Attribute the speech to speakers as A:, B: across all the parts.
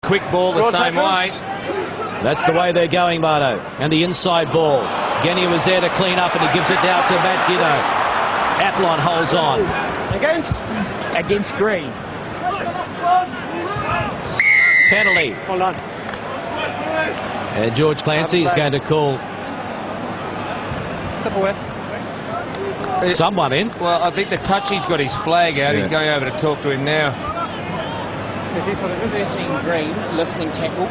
A: Quick ball the same way.
B: That's the way they're going, Marno. And the inside ball. Genny was there to clean up, and he gives it down to Matt Giddo. Aplon holds on.
C: Against Green.
B: Penalty.
C: Hold on.
B: And George Clancy is going to call
C: Step away.
B: someone in.
A: Well, I think the touchy's got his flag out.
D: Yeah.
A: He's going over to talk to him now.
E: 13 Green, lifting tackle.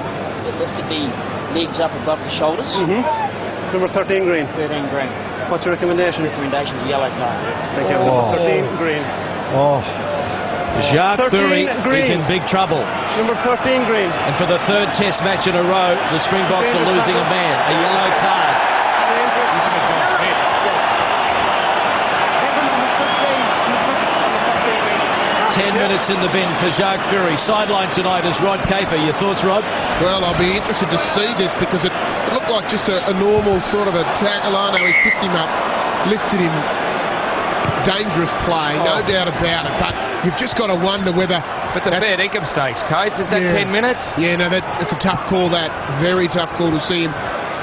E: It lifted the legs up above the shoulders.
C: Number 13 Green.
E: 13 Green.
C: What's your recommendation?
E: Recommendation's a yellow card.
C: Thank you. Number 13 Green.
B: Jacques
C: 13
B: Fourie
C: Green.
B: is in big trouble.
C: Number 13 Green.
B: And for the third test match in a row, the Springboks are losing a man. A yellow card. 10 minutes in the bin for Jacques Fourie. Sideline tonight is Rod Kafer. Your thoughts, Rod?
D: Well, I'll be interested to see this because it looked like just a normal sort of a tackle. I know he's tipped him up, lifted him. Dangerous play, no doubt about it. But you've just got to wonder whether...
A: But the fair income stakes, Kate, is that 10 minutes?
D: Yeah, no, it's a tough call, that. Very tough call to see him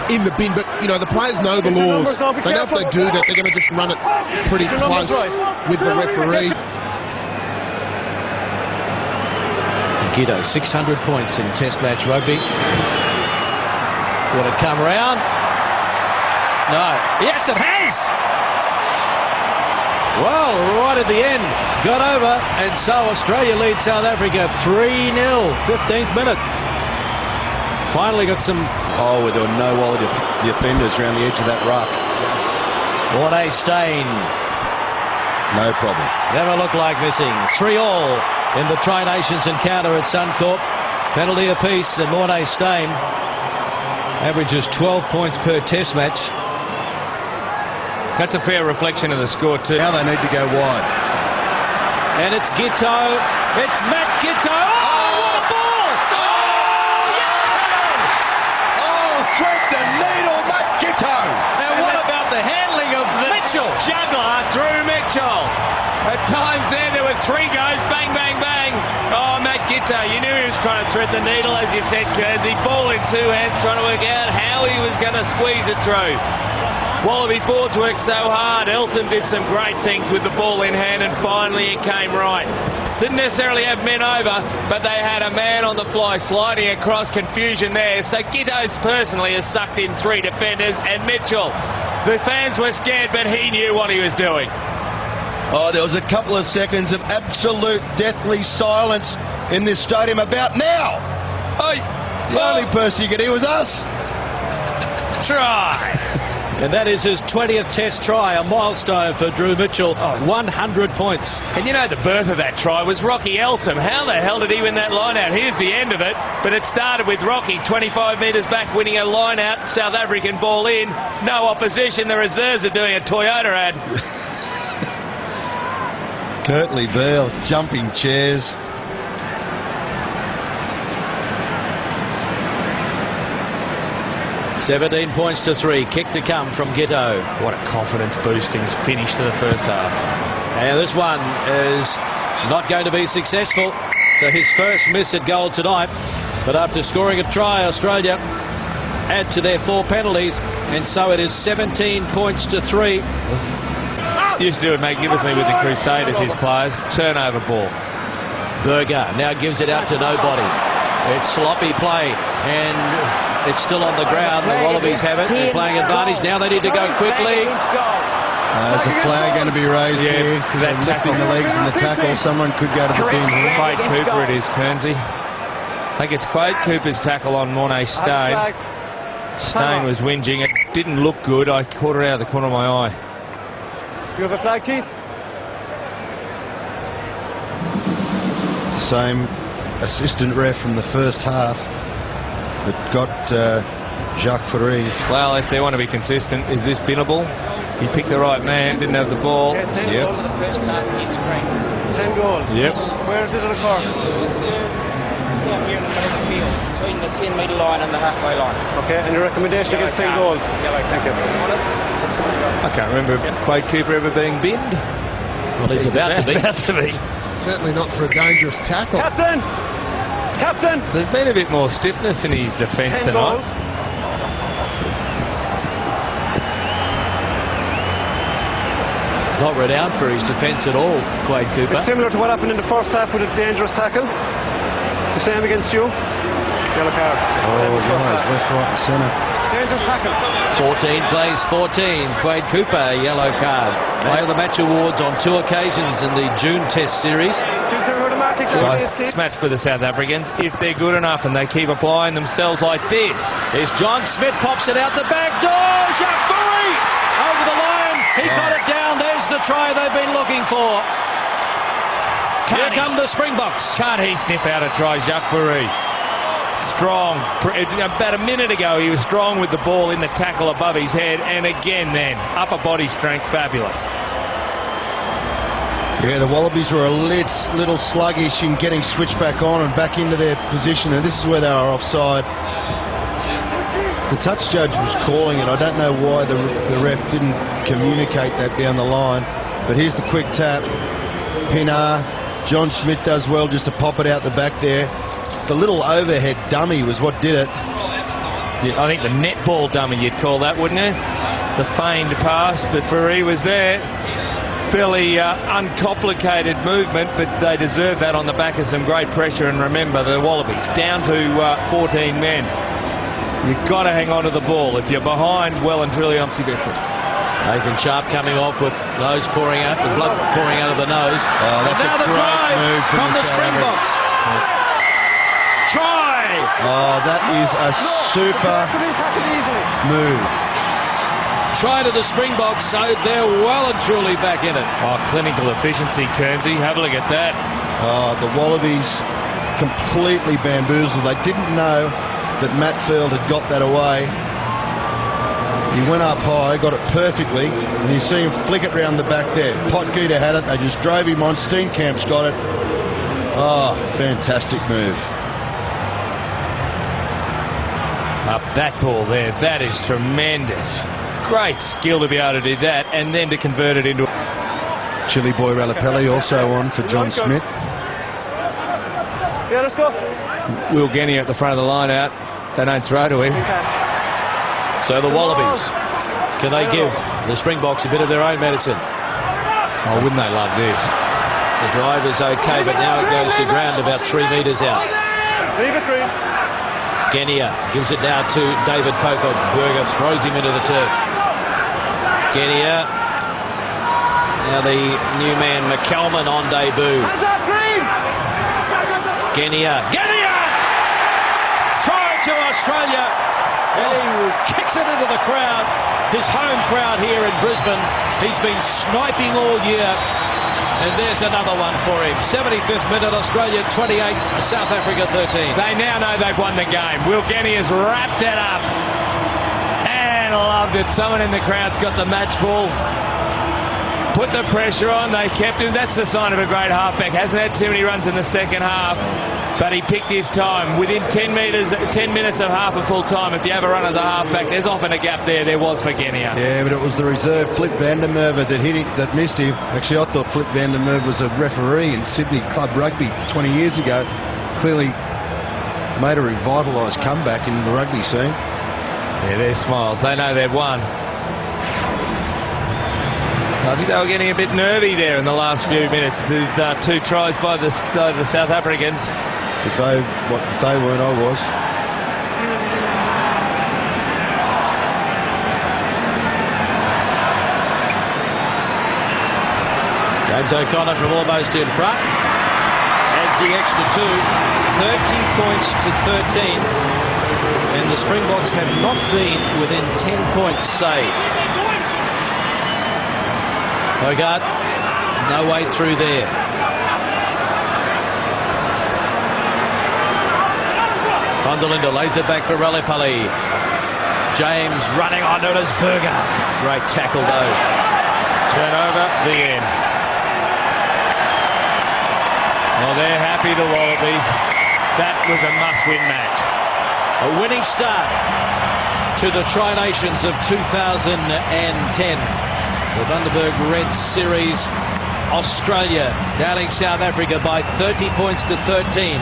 D: in the bin. But, you know, the players know the laws. They know if they do that, they're going to just run it pretty close with the referee.
B: Giddo, 600 points in Test match rugby. Will it come round? No. Yes, it has! Well, right at the end, got over, and so Australia leads South Africa 3-0, 15th minute. Finally got some...
F: Oh, well, there were no wall defenders around the edge of that ruck.
B: Mornay Stain.
F: No problem.
B: Never looked like missing. 3-all in the Tri-Nations encounter at Suncorp. Penalty apiece, and Mornay Stain averages 12 points per test match.
A: That's a fair reflection of the score too.
F: Now they need to go wide.
B: And it's Gitto. It's Matt Gitto. Oh, what a ball! Oh, yes!
F: Oh, thread the needle, Matt Gitto.
B: And what about the handling of Mitchell?
A: Juggler, Drew Mitchell. At times there were 3 goes, bang, bang, bang. Oh, Matt Gitto, you knew he was trying to thread the needle, as you said, Kearnsey. Ball in 2 hands, trying to work out how he was going to squeeze it through. Wallaby forwards worked so hard. Elson did some great things with the ball in hand, and finally it came right. Didn't necessarily have men over, but they had a man on the fly sliding across. Confusion there. So Gitto's personally has sucked in 3 defenders, and Mitchell. The fans were scared, but he knew what he was doing.
F: Oh, there was a couple of seconds of absolute deathly silence in this stadium about now. Oh, the only person you could hear was us.
A: Try.
B: And that is his 20th test try, a milestone for Drew Mitchell, 100 points.
A: And you know the birth of that try was Rocky Elsom. How the hell did he win that line out? Here's the end of it, but it started with Rocky 25 metres back winning a line out, South African ball in, no opposition, the reserves are doing a Toyota ad.
F: Curtly Beale, jumping chairs.
B: $17 points to 3. Kick to come from Gitto.
A: What a confidence-boosting finish to the first half.
B: And this one is not going to be successful. So his first miss at goal tonight. But after scoring a try, Australia add to their 4 penalties. And so it is 17 points to 3.
A: Used to do it magnificently with the Crusaders, his players. Turnover ball.
B: Berger now gives it out to nobody. It's sloppy play, and it's still on the ground. The Wallabies have it. They're playing advantage. Now they need to go quickly.
F: There's a flag going to be raised here.
A: That
F: Lifting the legs in the tackle. Someone could go to the bin here.
A: Quade Cooper it is, Kearnsey. I think it's Quade Cooper's tackle on Mornay Stain. Stain was whinging. It didn't look good. I caught it out of the corner of my eye.
C: You have a flag, Keith?
F: It's the same assistant ref from the first half that got Jacques Fourie.
A: Well, if they want to be consistent, is this binnable? He picked the right man, didn't have the ball.
E: Yeah, 10
F: Yep.
E: goals in the first half against Green.
C: 10 goals.
A: Yep.
C: Where did it occur?
E: Here in the middle of the field, between the 10-metre line and the halfway line.
C: Okay, and your recommendation against 10 goals? Thank you.
A: I can't remember Quade Cooper ever being binned.
B: Well, he's about to be.
A: About to be.
D: Certainly not for a dangerous tackle.
C: Captain! Captain.
A: There's been a bit more stiffness in his defence
C: 10
A: tonight.
C: goals.
B: Not renowned for his defence at all, Quade Cooper.
C: It's similar to what happened in the first half with a dangerous tackle. It's the same against you. Yellow card.
F: Oh,
C: Same as first half.
F: left, right and centre.
C: Dangerous tackle.
B: 14 plays 14. Quade Cooper, yellow card. Man of the match awards on 2 occasions in the June Test series.
A: It's match for the South Africans if they're good enough and they keep applying themselves like this.
B: Here's John Smith, pops it out the back door. Jacques Fourie over the line. He got it down. There's the try they've been looking for. Here come the Springboks.
A: Can't he sniff out a try, Jacques Fourie? Strong. About a minute ago, he was strong with the ball in the tackle above his head, and again then, upper body strength, fabulous.
F: Yeah, the Wallabies were a little sluggish in getting switched back on and back into their position, and this is where they are offside. The touch judge was calling it. I don't know why the ref didn't communicate that down the line, but here's the quick tap. Pinar, John Smith does well just to pop it out the back there. The little overhead dummy was what did it.
A: Yeah, I think the netball dummy you'd call that, wouldn't you? The feigned pass, but Fourie was there. Fairly uncomplicated movement, but they deserve that on the back of some great pressure. And remember, the Wallabies down to 14 men. You've got to hang on to the ball. If you're behind, well and truly on Bedford.
B: Nathan Sharp coming off with nose pouring out, the blood pouring out of the nose.
F: Oh, that's
B: now
F: a
B: the
F: great
B: drive
F: move
B: from the Springboks. Try!
F: Oh, that is a super move.
B: Try to the Springboks, so they're well and truly back in it.
A: Oh, clinical efficiency, Kernsey. Have a look at that.
F: Oh, the Wallabies completely bamboozled. They didn't know that Matt Field had got that away. He went up high, got it perfectly, and you see him flick it round the back there. Potgieter had it. They just drove him on. Steenkamp's got it. Oh, fantastic move.
A: Up that ball there. That is tremendous. Great skill to be able to do that and then to convert it into...
F: Chili Boy Ralapelli also on for John Smith.
C: Yeah, let's go.
A: Will Genny at the front of the line out. They don't throw to him.
B: So the Wallabies, can they give the Springboks a bit of their own medicine?
A: Oh, wouldn't they love this?
B: The drive is okay, but now it goes to ground about 3 metres out.
C: Leave it green.
B: Genia gives it now to David Pocock. Berger throws him into the turf. Genia. Now the new man McCalman on debut.
C: Hands up, green.
B: Genia. Genia! Try to Australia. And he kicks it into the crowd. His home crowd here in Brisbane. He's been sniping all year. And there's another one for him. 75th minute, Australia 28, South Africa 13.
A: They now know they've won the game. Will Genny has wrapped it up and loved it. Someone in the crowd's got the match ball. Put the pressure on. They kept him. That's the sign of a great halfback. Hasn't had too many runs in the second half, but he picked his time. Within 10 minutes of half a full time, if you have a run as a halfback, there's often a gap there. There was for Genia.
F: Yeah, but it was the reserve Flip Vandermerwe that hit him, that missed him. Actually, I thought Flip Vandermerwe was a referee in Sydney Club Rugby 20 years ago. Clearly made a revitalised comeback in the rugby scene.
A: Yeah, their smiles. They know they've won. I think they were getting a bit nervy there in the last few minutes. 2 tries by the South Africans.
F: If they weren't, I was.
B: James O'Connor from almost in front. Adds the extra 2. 30 points to 13. And the Springboks have not been within 10 points, say. Hogarth, no way through there. Van der Linde lays it back for Ralapelli. James running onto it as Berger. Great tackle though.
A: Turnover, the end. Well, they're happy, the Wallabies. That was a must-win match.
B: A winning start to the Tri-Nations of 2010. The Bundaberg Red Series. Australia downing South Africa by 30 points to 13.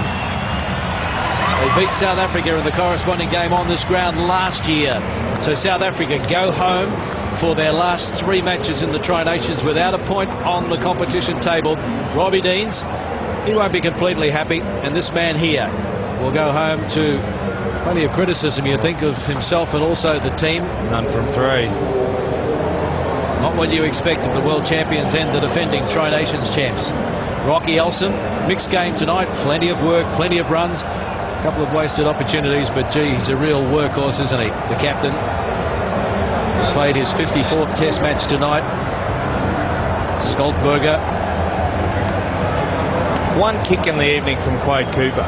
B: They beat South Africa in the corresponding game on this ground last year. So South Africa go home for their last 3 matches in the Tri-Nations without a point on the competition table. Robbie Deans, he won't be completely happy, and this man here will go home to plenty of criticism, you think, of himself and also the team.
A: None from 3.
B: Not what you expect of the world champions and the defending Tri-Nations champs. Rocky Elson, mixed game tonight, plenty of work, plenty of runs, a couple of wasted opportunities, but gee, he's a real workhorse, isn't he? The captain. He played his 54th test match tonight. Skoltberger.
A: 1 kick in the evening from Quade Cooper.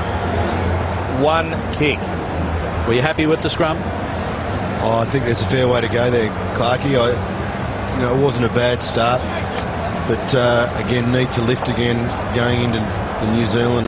A: 1 kick.
B: Were you happy with the scrum?
F: Oh, I think there's a fair way to go there, Clarkie. It wasn't a bad start, but again, need to lift again going into the New Zealand